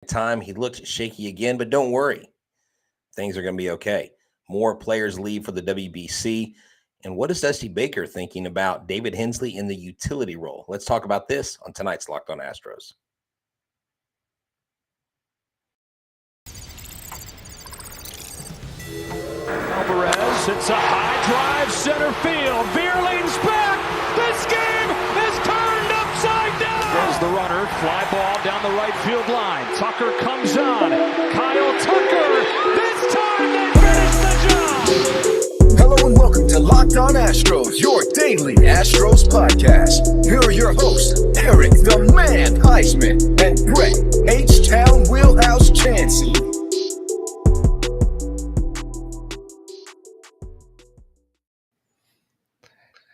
Time he looked shaky again, but don't worry, things are going to be okay. More players leave for the WBC. And what is Dusty Baker thinking about David Hensley in the utility role? Let's talk about this on tonight's Locked On Astros. Alvarez hits a high drive center field. Veerling's back. This game is turned upside down. There's the runner. Fly ball down the right field line. Tucker comes on. Kyle Tucker. This time they finish the job. Hello and welcome to Locked On Astros, your daily Astros podcast. Here are your hosts, Eric the Man Huysman and Brett H-Town Wheelhouse Chancey.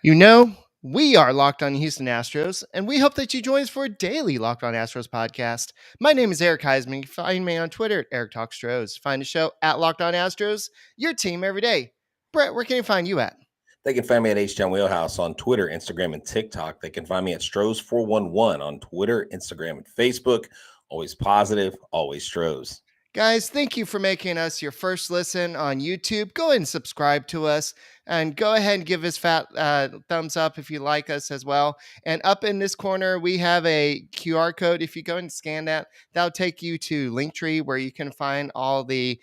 You know, we are Locked On Houston Astros, and we hope that you join us for a daily Locked On Astros podcast. My name is Eric Huysman. You can find me on Twitter at Eric Talks Stros. Find the show at Locked On Astros, your team every day. Brett, where can you find you at? They can find me at H-Town Wheelhouse on Twitter, Instagram, and TikTok. They can find me at Stros411 on Twitter, Instagram, and Facebook. Always positive, always Stros. Guys, thank you for making us your first listen on YouTube. Go ahead and subscribe to us, and go ahead and give us fat thumbs up if you like us as well. And up in this corner, we have a QR code. If you go and scan that, that'll take you to Linktree, where you can find all the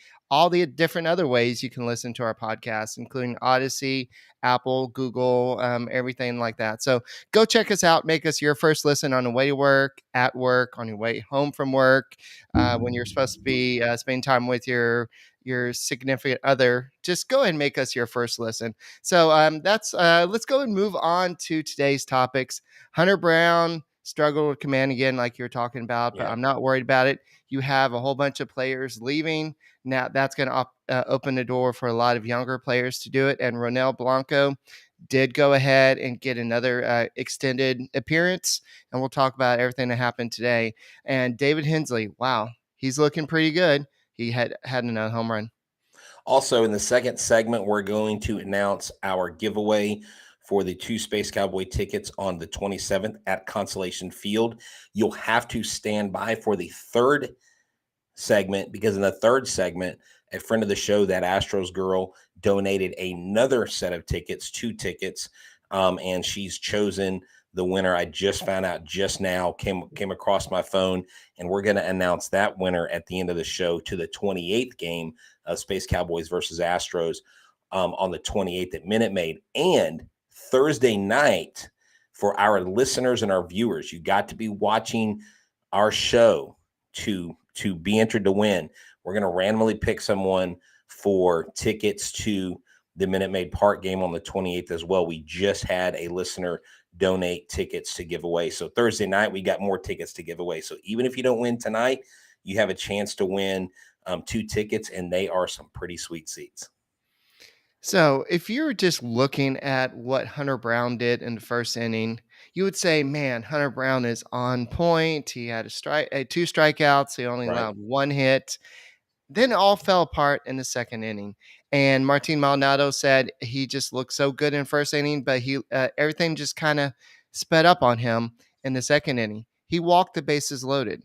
different other ways you can listen to our podcast, including Odyssey, Apple, Google, everything like that. So go check us out. Make us your first listen on the way to work, at work, on your way home from work, when you're supposed to be spending time with your significant other. Just go ahead and make us your first listen. So let's go and move on to today's topics. Hunter Brown struggled with command again, like you're talking about, but I'm not worried about it. You have a whole bunch of players leaving. Now that's going to open the door for a lot of younger players to do it. And Ronel Blanco did go ahead and get another extended appearance. And we'll talk about everything that happened today. And David Hensley, wow, he's looking pretty good. He had another home run. Also, in the second segment, we're going to announce our giveaway for the 2 Space Cowboy tickets on the 27th at Consolation Field. You'll have to stand by for the third segment, because in the third segment, a friend of the show, that Astros girl, donated another set of tickets, 2 tickets, and she's chosen the winner. I just found out just now, came across my phone, and we're going to announce that winner at the end of the show to the 28th game of Space Cowboys versus Astros on the 28th at Minute Maid. And Thursday night, for our listeners and our viewers, you got to be watching our show to be entered to win. We're going to randomly pick someone for tickets to the Minute Maid Park game on the 28th as well. We just had a listener donate tickets to give away. So Thursday night, we got more tickets to give away. So even if you don't win tonight, you have a chance to win 2 tickets, and they are some pretty sweet seats. So if you're just looking at what Hunter Brown did in the first inning, you would say, man, Hunter Brown is on point. He had 2 strikeouts. He only allowed 1 hit. Then it all fell apart in the second inning. And Martin Maldonado said he just looked so good in first inning, but everything just kind of sped up on him in the second inning. He walked the bases loaded.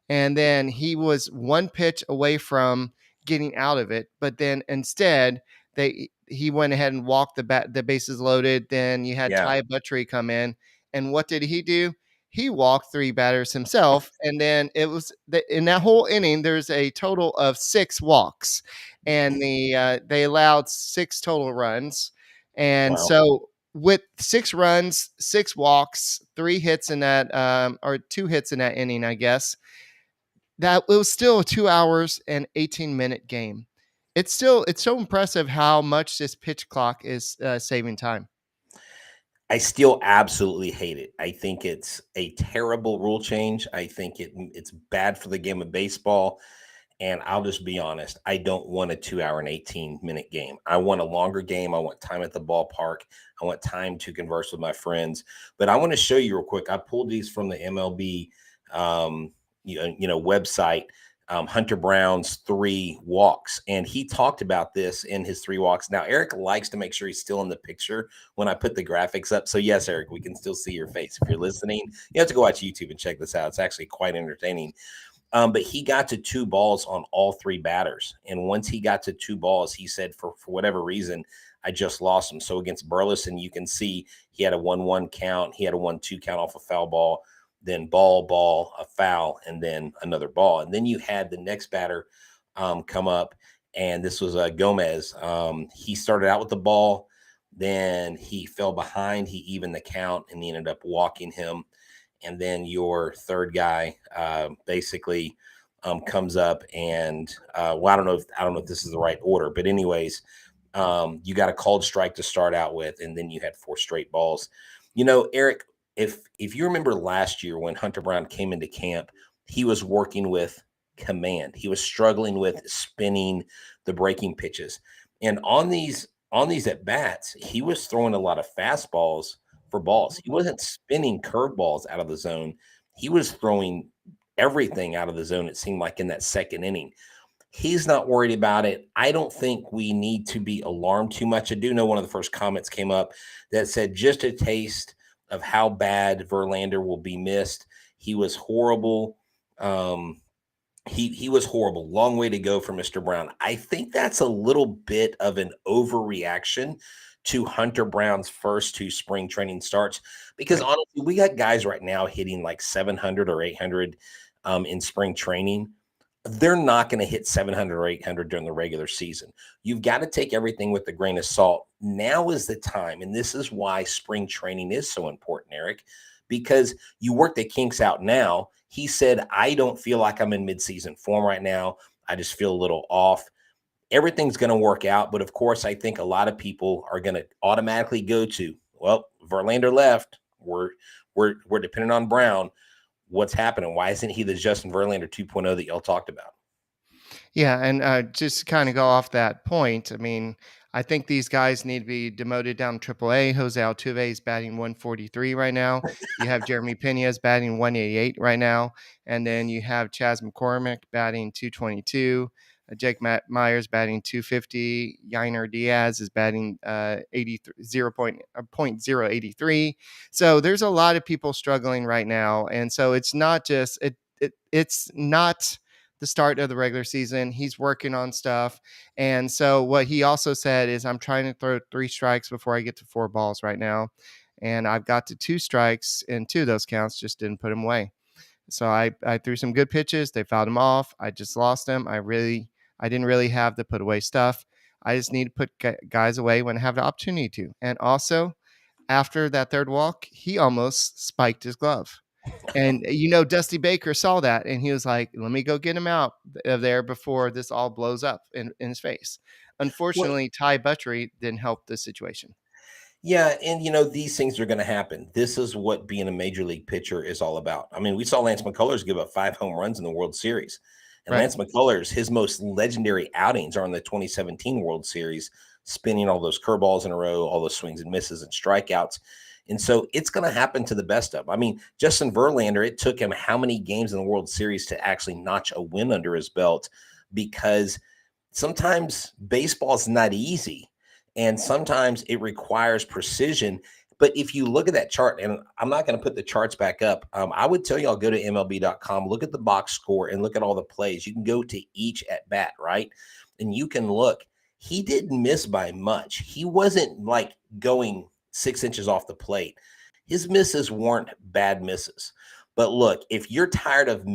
And then he was 1 pitch away from getting out of it. But then instead, he went ahead and walked the bases loaded. Then you had Ty Buttrey come in. And what did he do? He walked 3 batters himself. And then it was in that whole inning, there's a total of 6 walks. And they allowed 6 total runs. And so with 6 runs, 6 walks, 3 hits in that, or 2 hits in that inning, I guess, that it was still a 2 hours and 18-minute game. It's so impressive how much this pitch clock is saving time. I still absolutely hate it. I think it's a terrible rule change. I think it's bad for the game of baseball. And I'll just be honest, I don't want a 2 hour and 18-minute game. I want a longer game. I want time at the ballpark. I want time to converse with my friends. But I want to show you real quick. I pulled these from the MLB website. Hunter Brown's 3 walks. And he talked about this in his 3 walks. Now, Eric likes to make sure he's still in the picture when I put the graphics up. So yes, Eric, we can still see your face. If you're listening, you have to go watch YouTube and check this out. It's actually quite entertaining. But he got to 2 balls on all 3 batters. And once he got to 2 balls, he said, for whatever reason, I just lost him. So against Burleson, you can see he had a 1-1 count. He had a 1-2 count off a foul ball, then ball, a foul, and then another ball. And then you had the next batter come up, and this was Gomez. He started out with the ball. Then he fell behind. He evened the count, and he ended up walking him. And then your third guy basically comes up, and well, I don't know if this is the right order, but anyways, you got a called strike to start out with, and then you had 4 straight balls. You know, Eric, if you remember last year when Hunter Brown came into camp, he was working with command. He was struggling with spinning the breaking pitches, and on these at bats, he was throwing a lot of fastballs for balls. He wasn't spinning curveballs out of the zone. He was throwing everything out of the zone, it seemed like, in that second inning. He's not worried about it. I don't think we need to be alarmed too much. I do know one of the first comments came up that said, just a taste of how bad Verlander will be missed. He was horrible. He was horrible. Long way to go for Mr. Brown. I think that's a little bit of an overreaction to Hunter Brown's first 2 spring training starts, because honestly, we got guys right now hitting like 700 or 800 in spring training. They're not going to hit 700 or 800 during the regular season. You've got to take everything with a grain of salt. Now is the time, and this is why spring training is so important, Eric, because you work the kinks out now. He said, I don't feel like I'm in midseason form right now. I just feel a little off. Everything's going to work out. But of course, I think a lot of people are going to automatically go to, well, Verlander left. We're dependent on Brown. What's happening? Why isn't he the Justin Verlander 2.0 that y'all talked about? Yeah, and just kind of go off that point. I mean, I think these guys need to be demoted down to AAA. Jose Altuve is batting 143 right now. You have Jeremy Pena's batting 188 right now, and then you have Chas McCormick batting 222. Jake Myers batting 250. Yainer Diaz is batting 0.083. So there's a lot of people struggling right now, and so it's not just it's not the start of the regular season. He's working on stuff. And so what he also said is, I'm trying to throw 3 strikes before I get to 4 balls right now. And I've got to 2 strikes in 2 of those counts, just didn't put him away. So I threw some good pitches. They fouled him off. I just lost him. I didn't really have the put away stuff. I just need to put guys away when I have the opportunity to. And also, after that 3rd walk, he almost spiked his glove. And, Dusty Baker saw that, and he was like, let me go get him out of there before this all blows up in his face. Unfortunately, Ty Buttrey didn't help the situation. Yeah, and, these things are going to happen. This is what being a major league pitcher is all about. I mean, we saw Lance McCullers give up 5 home runs in the World Series. And Right. Lance McCullers, his most legendary outings are in the 2017 World Series, spinning all those curveballs in a row, all those swings and misses and strikeouts. And so it's going to happen to the best of them. I mean, Justin Verlander, it took him how many games in the World Series to actually notch a win under his belt, because sometimes baseball is not easy, and sometimes it requires precision. But if you look at that chart, and I'm not going to put the charts back up, I would tell y'all, go to MLB.com, look at the box score, and look at all the plays. You can go to each at bat, right? And you can look. He didn't miss by much. He wasn't like going 6 inches off the plate. His misses weren't bad misses. But look, if you're tired of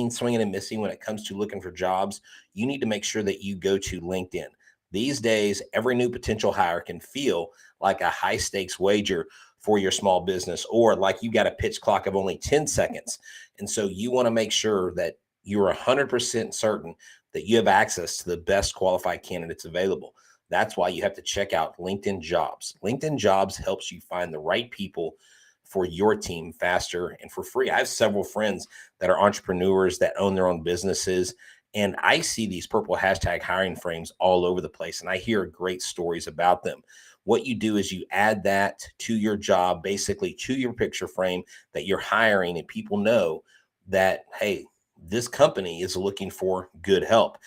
swinging and missing when it comes to looking for jobs, you need to make sure that you go to LinkedIn. These days, every new potential hire can feel like a high stakes wager for your small business, or like you got a pitch clock of only 10 seconds. And so you want to make sure that you're 100% certain that you have access to the best qualified candidates available. That's why you have to check out LinkedIn Jobs. LinkedIn Jobs helps you find the right people for your team faster and for free. I have several friends that are entrepreneurs that own their own businesses, and I see these purple hashtag hiring frames all over the place, and I hear great stories about them. What you do is you add that to your job, basically to your picture frame that you're hiring, and people know that, hey, this company is looking for good help.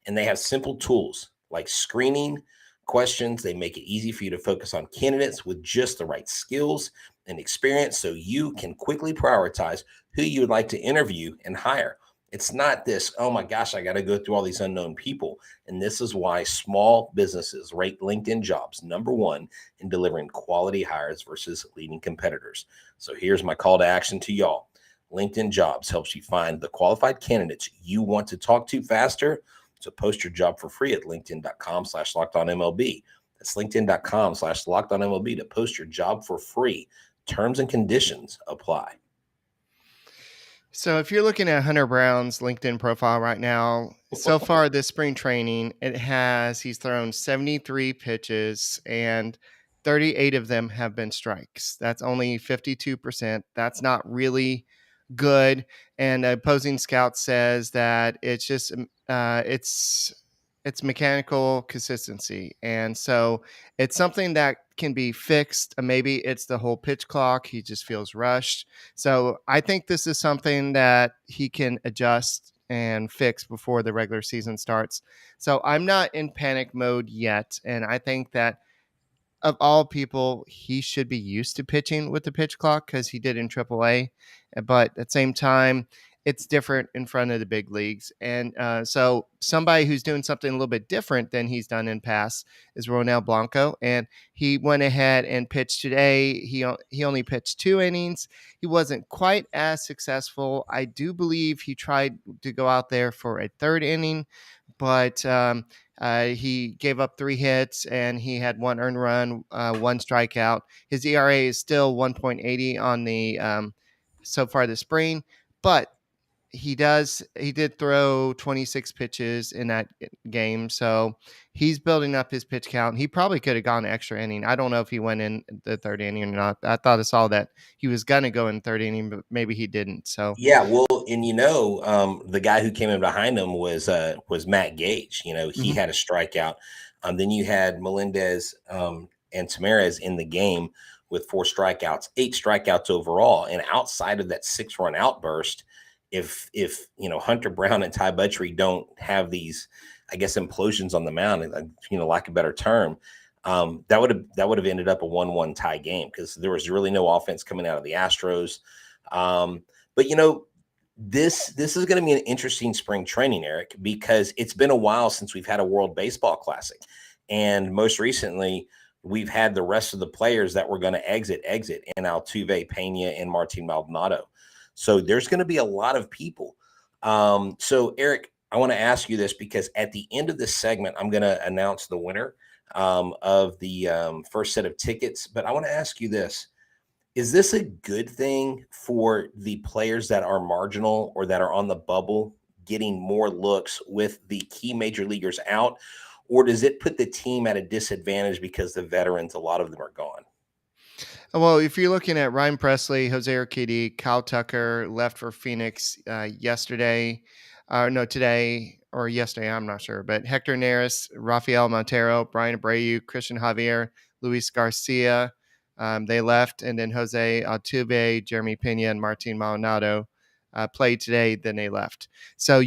And they have simple tools like screening questions. They make it easy for you to focus on candidates with just the right skills and experience, so you can quickly prioritize who you would like to interview and hire. It's not this, oh my gosh, I got to go through all these unknown people. And this is why small businesses rate LinkedIn Jobs #1 in delivering quality hires versus leading competitors. So here's my call to action to y'all. LinkedIn Jobs helps you find the qualified candidates you want to talk to faster. So post your job for free at linkedin.com/lockedonmlb. That's linkedin.com/lockedonmlb to post your job for free. Terms and conditions apply. So if you're looking at Hunter Brown's LinkedIn profile right now, so far this spring training, he's thrown 73 pitches and 38 of them have been strikes. That's only 52%. That's not really good. And opposing scout says that it's just it's mechanical consistency, and so it's something that can be fixed. Maybe it's the whole pitch clock. He just feels rushed. So I think this is something that he can adjust and fix before the regular season starts. So I'm not in panic mode yet, and I think that of all people, he should be used to pitching with the pitch clock because he did in AAA. But at the same time, it's different in front of the big leagues. And so somebody who's doing something a little bit different than he's done in past is Ronel Blanco. And he went ahead and pitched today. He only pitched 2 innings. He wasn't quite as successful. I do believe he tried to go out there for a 3rd inning, but he gave up 3 hits and he had 1 earned run, 1 strikeout. His ERA is still 1.80 on the so far this spring, but he did throw 26 pitches in that game. So he's building up his pitch count. He probably could have gone an extra inning. I don't know if he went in the 3rd inning or not. I thought I saw that he was going to go in 3rd inning, but maybe he didn't. So yeah, well, and the guy who came in behind him was Matt Gage. He had a strikeout. Then you had Melendez and Tamarez in the game with 4 strikeouts, 8 strikeouts overall. And outside of that 6-run outburst, if Hunter Brown and Ty Buttrey don't have these, I guess, implosions on the mound, lack of a better term, that would have ended up a 1-1 tie game because there was really no offense coming out of the Astros. But this is going to be an interesting spring training, Eric, because it's been a while since we've had a World Baseball Classic, and most recently we've had the rest of the players that were going to exit in Altuve, Pena, and Martin Maldonado. So there's going to be a lot of people. So Eric, I want to ask you this because at the end of this segment, I'm going to announce the winner of the first set of tickets. But I want to ask you this. Is this a good thing for the players that are marginal or that are on the bubble getting more looks with the key major leaguers out? Or does it put the team at a disadvantage because the veterans, a lot of them are gone? Well, if you're looking at Ryan Presley, Jose Urquidy, Kyle Tucker left for Phoenix today or yesterday, I'm not sure. But Hector Neris, Rafael Montero, Brian Abreu, Christian Javier, Luis Garcia, they left. And then Jose Altuve, Jeremy Pena, and Martin Maldonado played today, then they left. So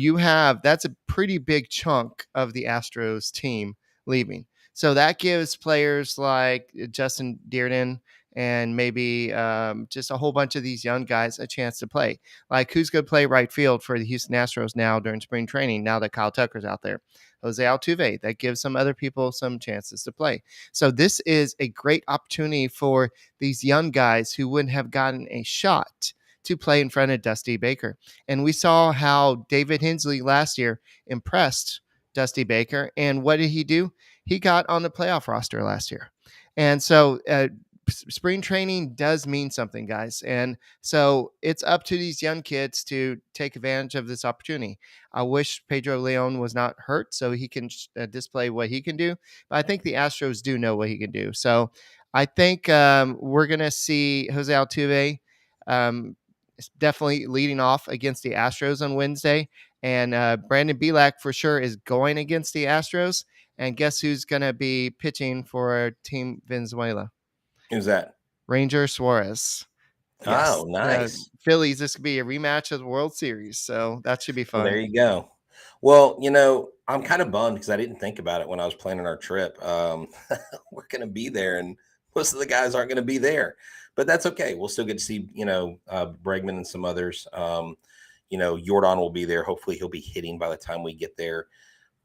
that's a pretty big chunk of the Astros team leaving. So that gives players like Justin Dearden and maybe just a whole bunch of these young guys a chance to play. Like, who's going to play right field for the Houston Astros now during spring training, now that Kyle Tucker's out there? Jose Altuve. That gives some other people some chances to play. So this is a great opportunity for these young guys who wouldn't have gotten a shot to play in front of Dusty Baker. And we saw how David Hensley last year impressed Dusty Baker. And what did he do? He got on the playoff roster last year. And so spring training does mean something, guys. And so it's up to these young kids to take advantage of this opportunity. I wish Pedro Leon was not hurt so he can display what he can do. But I think the Astros do know what he can do. So I think we're going to see Jose Altuve definitely leading off against the Astros on Wednesday. And Brandon Bielak for sure is going against the Astros. And guess who's going to be pitching for Team Venezuela? Who's that? Ranger Suarez. Yes. Oh, nice. Phillies, this could be a rematch of the World Series. So that should be fun. Well, there you go. Well, I'm kind of bummed because I didn't think about it when I was planning our trip. We're going to be there, and most of the guys aren't going to be there. But that's okay. We'll still get to see, Bregman and some others. Jordan will be there. Hopefully he'll be hitting by the time we get there.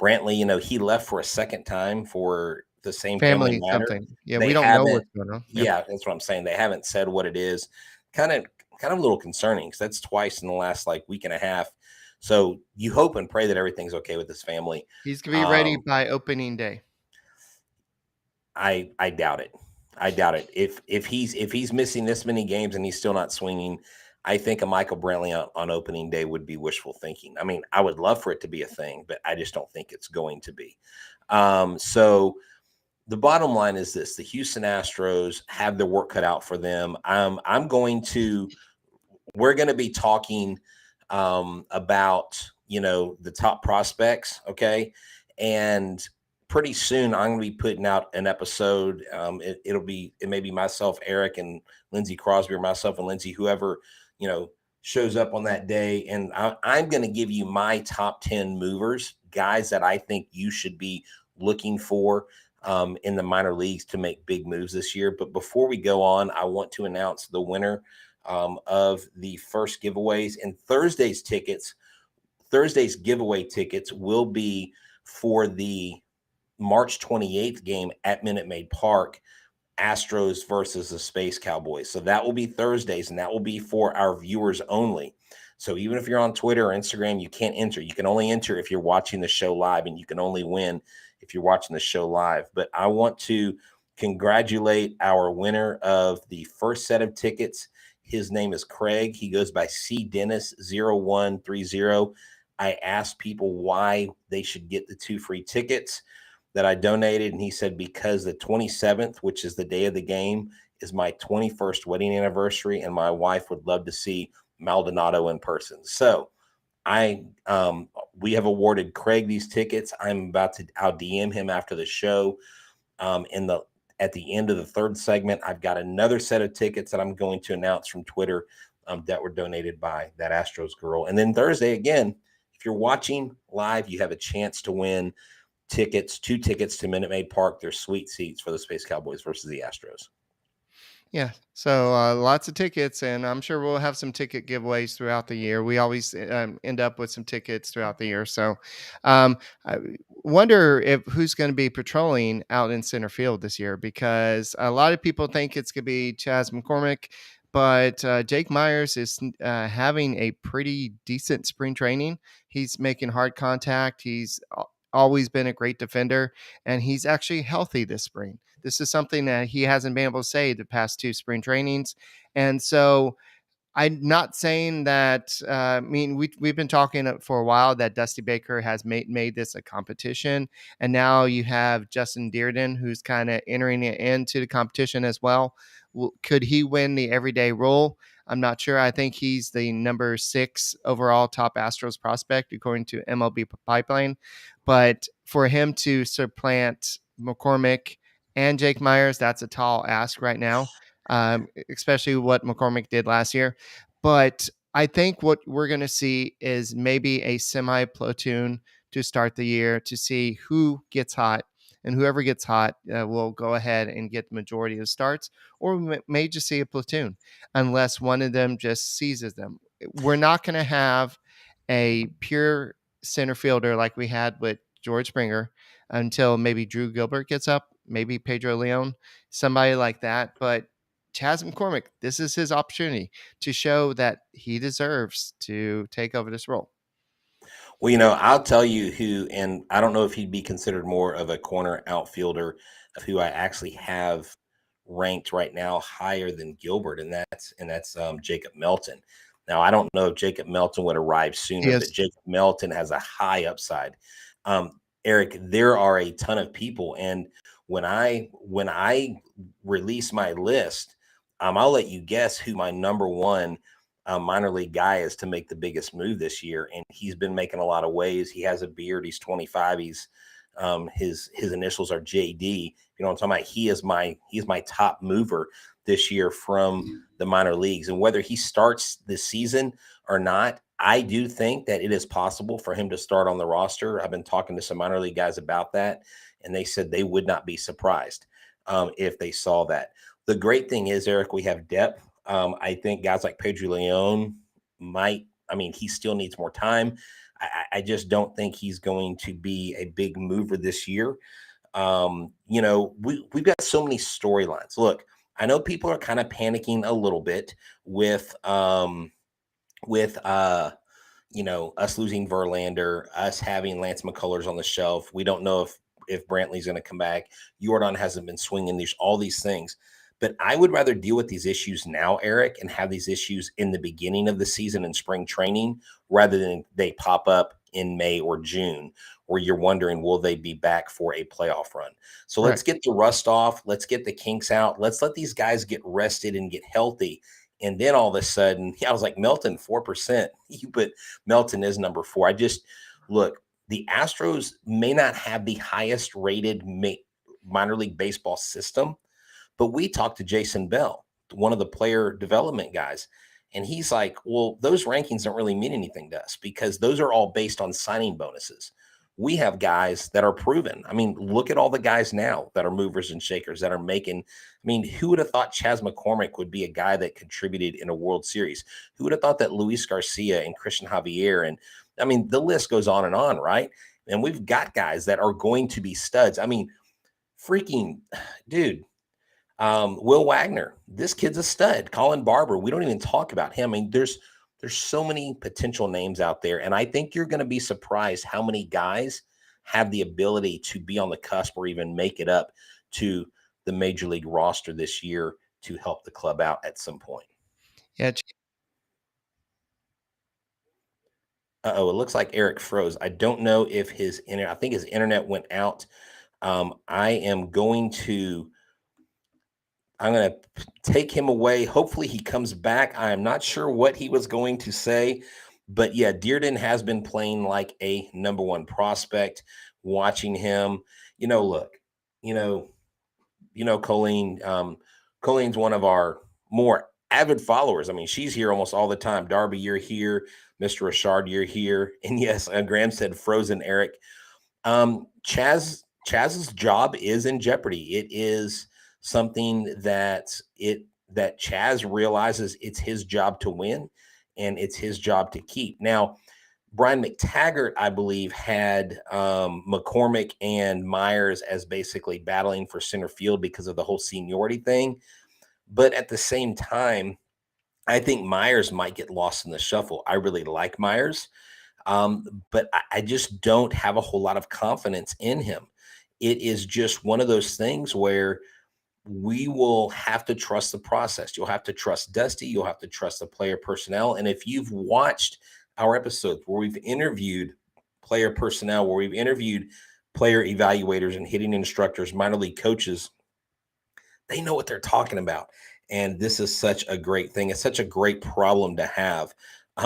Brantley, he left for a second time for the same family matter. something. Yeah, They we don't know haven't. what's going on. Yep. Yeah, that's what I'm saying. They haven't said what it is. Kind of a little concerning because that's twice in the last week and a half. So you hope and pray that everything's okay with his family. He's going to be ready by opening day. I doubt it. I doubt it. If he's missing this many games and he's still not swinging, I think a Michael Brantley on opening day would be wishful thinking. I mean, I would love for it to be a thing, but I just don't think it's going to be. So the bottom line is this: the Houston Astros have their work cut out for them. We're going to be talking about the top prospects, okay, and pretty soon I'm going to be putting out an episode. It may be myself, Eric, and Lindsey Crosby, or myself and Lindsey, whoever shows up on that day, and I'm going to give you my top 10 movers, guys that I think you should be looking for in the minor leagues to make big moves this year. But before we go on, I want to announce the winner of the first giveaways. And Thursday's giveaway tickets will be for the March 28th game at Minute Maid Park, Astros versus the Space Cowboys. So that will be Thursdays, and that will be for our viewers only. So even if you're on Twitter or Instagram, you can't enter. You can only enter if you're watching the show live, and you can only win if you're watching the show live. But I want to congratulate our winner of the first set of tickets. His name is Craig. He goes by CDennis0130. I asked people why they should get the 2 free tickets that I donated, and he said because the 27th, which is the day of the game, is my 21st wedding anniversary, and my wife would love to see Maldonado in person. So we have awarded Craig these tickets. I'll DM him after the show. At the end of the third segment, I've got another set of tickets that I'm going to announce from Twitter that were donated by that Astros girl. And then Thursday, again, if you're watching live, you have a chance to win 2 tickets to Minute Maid Park. They're sweet seats for the Space Cowboys versus the Astros. Yeah, so lots of tickets, and I'm sure we'll have some ticket giveaways throughout the year. We always end up with some tickets throughout the year. So I wonder who's going to be patrolling out in center field this year, because a lot of people think it's going to be Chas McCormick, but Jake Myers is having a pretty decent spring training. He's making hard contact. He's always been a great defender, and he's actually healthy this spring. This is something that he hasn't been able to say the past 2 spring trainings. And so I'm not saying that, we've been talking for a while that Dusty Baker has made this a competition. And now you have Justin Dearden, who's kind of entering it into the competition as well. Could he win the everyday role? I'm not sure. I think he's the number 6 overall top Astros prospect, according to MLB Pipeline. But for him to supplant McCormick and Jake Myers, that's a tall ask right now, especially what McCormick did last year. But I think what we're going to see is maybe a semi-platoon to start the year to see who gets hot. And whoever gets hot will go ahead and get the majority of the starts, or we may just see a platoon unless one of them just seizes them. We're not going to have a pure center fielder like we had with George Springer until maybe Drew Gilbert gets up, maybe Pedro Leon, somebody like that. But Chas McCormick, this is his opportunity to show that he deserves to take over this role. Well, I'll tell you who, and I don't know if he'd be considered more of a corner outfielder, of who I actually have ranked right now higher than Gilbert, and that's Jacob Melton. Now, I don't know if Jacob Melton would arrive sooner, but Jacob Melton has a high upside. Eric, there are a ton of people, and when I release my list, I'll let you guess who my number 1 minor league guy is to make the biggest move this year, and he's been making a lot of waves. He has a beard. He's 25. He's his initials are JD. You know what I'm talking about? He's my top mover this year from the minor leagues, and whether he starts this season or not, I do think that it is possible for him to start on the roster. I've been talking to some minor league guys about that, and they said they would not be surprised if they saw that. The great thing is, Eric, we have depth. I think guys like Pedro Leon might I mean, he still needs more time. I just don't think he's going to be a big mover this year. We've got so many storylines. Look, I know people are kind of panicking a little bit with us losing Verlander, us having Lance McCullers on the shelf. We don't know if Brantley's going to come back. Jordan hasn't been swinging all these things. But I would rather deal with these issues now, Eric, and have these issues in the beginning of the season in spring training rather than they pop up in May or June where you're wondering, will they be back for a playoff run? So let's get the rust off. Let's get the kinks out. Let's let these guys get rested and get healthy. And then all of a sudden, I was like, Melton, 4%. But Melton is number 4. Look, the Astros may not have the highest rated minor league baseball system, but we talked to Jason Bell, one of the player development guys, and he's like, well, those rankings don't really mean anything to us because those are all based on signing bonuses. We have guys that are proven. I mean, look at all the guys now that are movers and shakers that are making. I mean, who would have thought Chas McCormick would be a guy that contributed in a World Series? Who would have thought that Luis Garcia and Christian Javier? And I mean, the list goes on, right? And we've got guys that are going to be studs. I mean, freaking dude. Will Wagner, this kid's a stud. Colin Barber, we don't even talk about him. I mean, there's so many potential names out there, and I think you're going to be surprised how many guys have the ability to be on the cusp or even make it up to the major league roster this year to help the club out at some point. Yeah. It looks like Eric froze. I don't know if I think his internet went out. I'm going to take him away. Hopefully he comes back. I am not sure what he was going to say, but yeah, Dearden has been playing like a number 1 prospect. Watching him, Colleen. Colleen's one of our more avid followers. I mean, she's here almost all the time. Darby, you're here. Mr. Richard, you're here. And yes, Graham said frozen, Eric. Chaz's job is in jeopardy. It is something that Chaz realizes it's his job to win and it's his job to keep. Now, Brian McTaggart, I believe, had McCormick and Myers as basically battling for center field because of the whole seniority thing. But at the same time, I think Myers might get lost in the shuffle. I really like Myers, but I just don't have a whole lot of confidence in him. It is just one of those things where we will have to trust the process. You'll have to trust Dusty. You'll have to trust the player personnel. And if you've watched our episodes where we've interviewed player personnel, where we've interviewed player evaluators and hitting instructors, minor league coaches, they know what they're talking about. And this is such a great thing. It's such a great problem to have.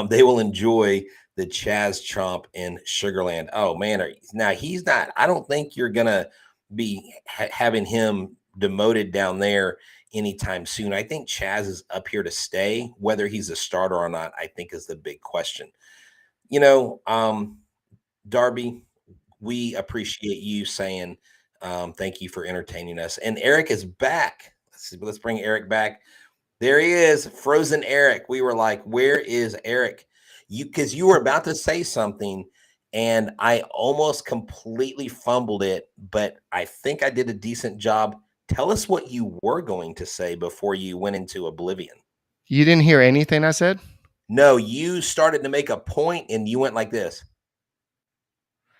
They will enjoy the Chaz Chomp in Sugarland. Oh, man. Now, he's not – I don't think you're going to be having him demoted down there anytime soon. I think Chaz is up here to stay. Whether he's a starter or not, I think is the big question. Darby, we appreciate you saying thank you for entertaining us. And Eric is back. Let's bring Eric back. There he is, frozen Eric. We were like, where is Eric? Because you were about to say something, and I almost completely fumbled it, but I think I did a decent job. Tell us what you were going to say before you went into oblivion. You didn't hear anything I said? No, you started to make a point, and you went like this.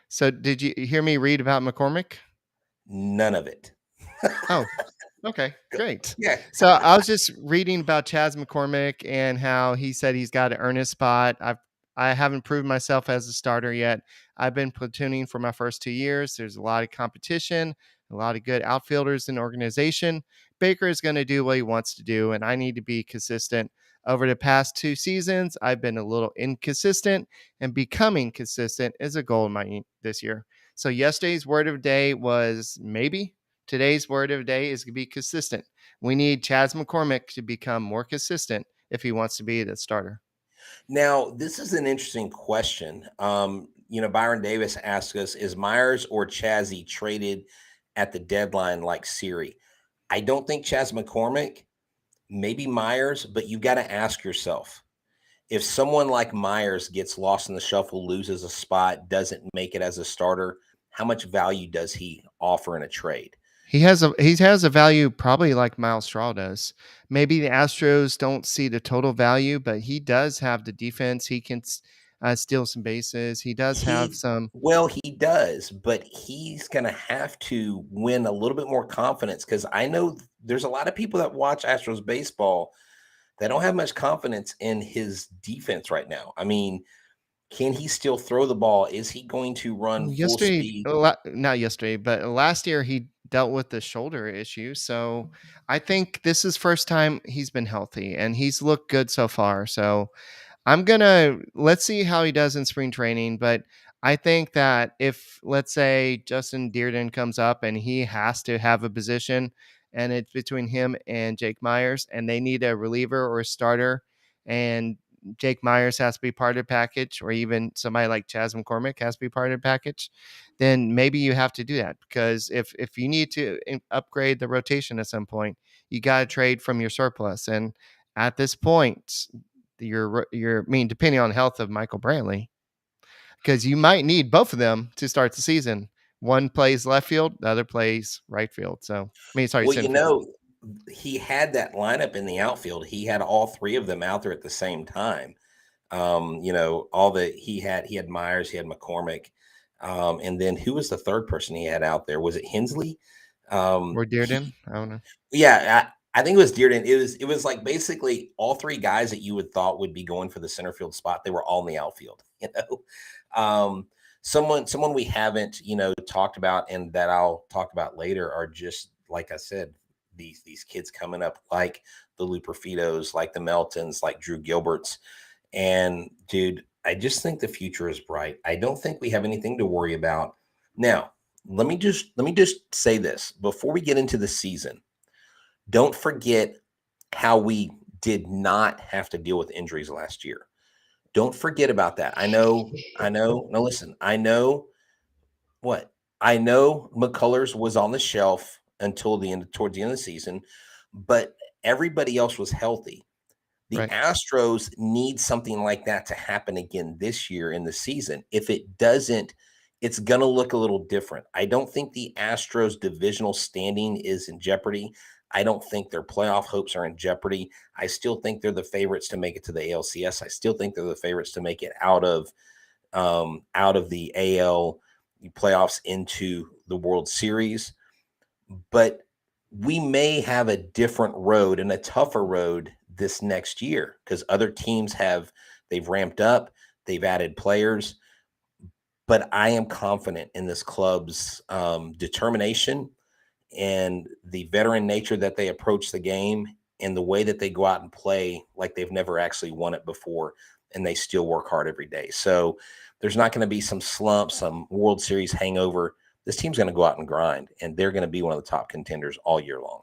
So did you hear me read about McCormick? None of it. Oh, okay, great. Yeah. So I was just reading about Chaz McCormick and how he said he's got to earn his spot. I haven't proved myself as a starter yet. I've been platooning for my first 2 years. There's a lot of competition, a lot of good outfielders in the organization. Baker is going to do what he wants to do, and I need to be consistent. Over the past 2 seasons, I've been a little inconsistent, and becoming consistent is a goal of mine this year. So yesterday's word of the day was maybe. Today's word of the day is to be consistent. We need Chaz McCormick to become more consistent if he wants to be the starter. Now, this is an interesting question. Byron Davis asked us, is Myers or Chazzy traded at the deadline like Siri? I don't think Chaz McCormick, maybe Myers, but you've got to ask yourself, if someone like Myers gets lost in the shuffle, loses a spot, doesn't make it as a starter, how much value does he offer in a trade? He has a value probably like Miles Straw does. Maybe the Astros don't see the total value, but he does have the defense. He can steal some bases. He does have some. He does, but he's going to have to win a little bit more confidence because I know there's a lot of people that watch Astros baseball that don't have much confidence in his defense right now. I mean, can he still throw the ball? Is he going to run full speed? Not yesterday, but last year he dealt with the shoulder issue. So I think this is first time he's been healthy and he's looked good so far. So let's see how he does in spring training. But I think that if, let's say, Justin Dearden comes up and he has to have a position and it's between him and Jake Myers and they need a reliever or a starter and Jake Myers has to be part of the package, or even somebody like Chas McCormick has to be part of the package, then maybe you have to do that. Because if you need to upgrade the rotation at some point, you got to trade from your surplus. And at this point, depending on the health of Michael Brantley, because you might need both of them to start the season. One plays left field, the other plays right field. So, sorry, Well, center field. he had that lineup in the outfield. He had all three of them out there at the same time. He had Myers, he had McCormick, and then who was the third person he had out there? Was it Hensley? Or Dearden? I don't know. Yeah, I think it was Dearden. It was like basically all three guys that you would thought would be going for the center field spot. They were all in the outfield. Someone we haven't talked about and that I'll talk about later are just like I said, these kids coming up like the Lou Perfidos, like the Meltons, like Drew Gilberts, and dude, I just think the future is bright. I don't think we have anything to worry about now. Let me just say this before we get into the season. Don't forget how we did not have to deal with injuries last year. Don't forget about that. I know. No, listen, I know McCullers was on the shelf towards the end of the season, but everybody else was healthy. The Right. Astros need something like that to happen again this year in the season. If it doesn't, it's going to look a little different. I don't think the Astros divisional standing is in jeopardy. I don't think their playoff hopes are in jeopardy. I still think they're the favorites to make it to the ALCS. I still think they're the favorites to make it out of the AL playoffs into the World Series. But we may have a different road and a tougher road this next year because other teams they've ramped up, they've added players. But I am confident in this club's determination and the veteran nature that they approach the game and the way that they go out and play like they've never actually won it before, and they still work hard every day. So there's not going to be some slump, some World Series hangover. This team's going to go out and grind, and they're going to be one of the top contenders all year long.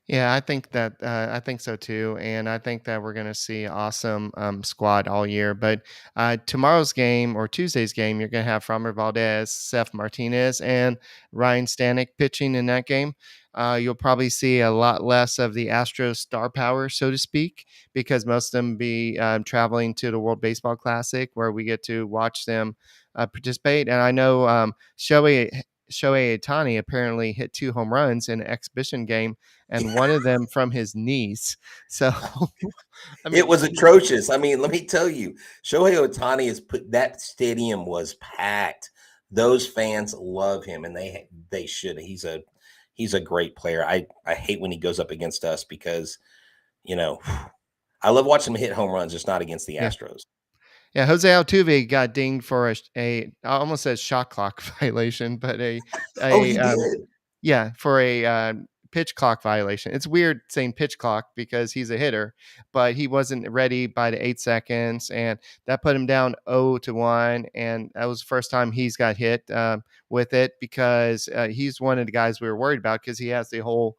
Yeah, I think so too, and I think that we're going to see awesome squad all year. But tomorrow's game or Tuesday's game, you're going to have Framber Valdez, Seth Martinez, and Ryan Stanek pitching in that game. You'll probably see a lot less of the Astros star power, so to speak, because most of them be traveling to the World Baseball Classic, where we get to watch them participate. And I know Shohei Ohtani apparently hit 2 home runs in an exhibition game, and one of them from his knees. So, it was atrocious. I mean, let me tell you, Shohei Ohtani that stadium was packed. Those fans love him, and they should. He's a great player. I hate when he goes up against us because, I love watching him hit home runs, just not against the Astros. Yeah, Jose Altuve got dinged for I almost said shot clock violation, but he did. for a pitch clock violation. It's weird saying pitch clock because he's a hitter, but he wasn't ready by the 8 seconds, and that put him down 0-1. And that was the first time he's got hit with it because he's one of the guys we were worried about because he has the whole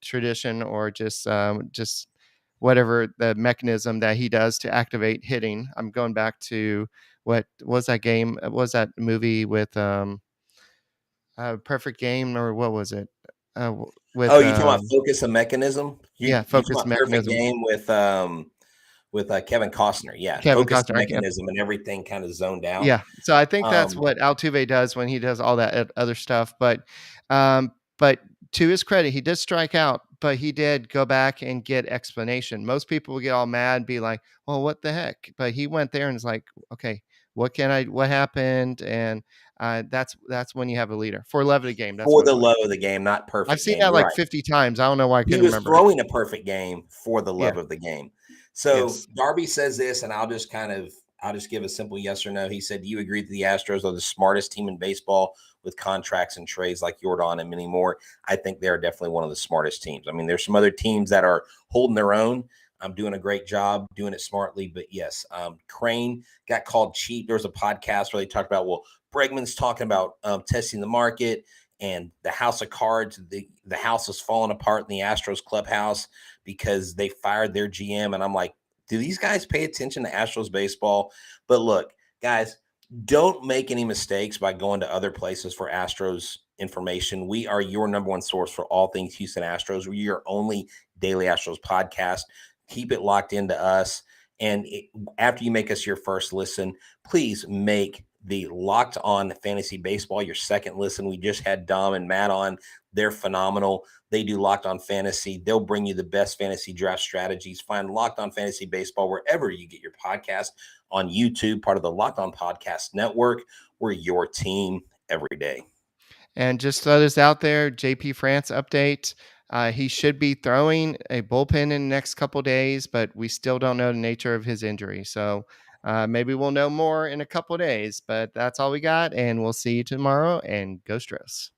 tradition or just whatever the mechanism that he does to activate hitting. I'm going back to what was that game? Was that movie with Perfect Game, or what was it? You talking about Focus and Mechanism? Focus Perfect Mechanism. Game with with Kevin Costner. Yeah, Kevin focus Costner. mechanism and everything kind of zoned out. Yeah. So I think that's Um, what Altuve does when he does all that other stuff. But to his credit, he did strike out, but he did go back and get explanation. Most people would get all mad, be like, "Well, what the heck?" But he went there and is like, "Okay, what happened?" And that's when you have a leader for love of the game. That's for what the it was. love of the game, not I've perfect seen game. that You're like right. 50 times. I don't know why I He couldn't was remember it. throwing a perfect game for the love Yeah. of the game. So Yes. Darby says this, and I'll just give a simple yes or no. He said, "Do you agree that the Astros are the smartest team in baseball with contracts and trades like Jordan and many more?" I think they're definitely one of the smartest teams. I mean, there's some other teams that are holding their own. I'm doing a great job doing it smartly, but yes, Crane got called cheap. There was a podcast where they talked about, well, Bregman's talking about testing the market and the house of cards. The house is falling apart in the Astros clubhouse because they fired their GM. And I'm like, do these guys pay attention to Astros baseball? But look, guys, don't make any mistakes by going to other places for Astros information. We are your number one source for all things Houston Astros. We're your only daily Astros podcast. Keep it locked into us. And after you make us your first listen, please make the Locked On Fantasy Baseball your second listen. We just had Dom and Matt on. They're phenomenal. They do Locked On Fantasy. They'll bring you the best fantasy draft strategies. Find Locked On Fantasy Baseball wherever you get your podcast, on YouTube, part of the Locked On Podcast Network. We're your team every day. And just throw this out there, JP France update. He should be throwing a bullpen in the next couple days, but we still don't know the nature of his injury. So maybe we'll know more in a couple days. But that's all we got, and we'll see you tomorrow. And go Astros.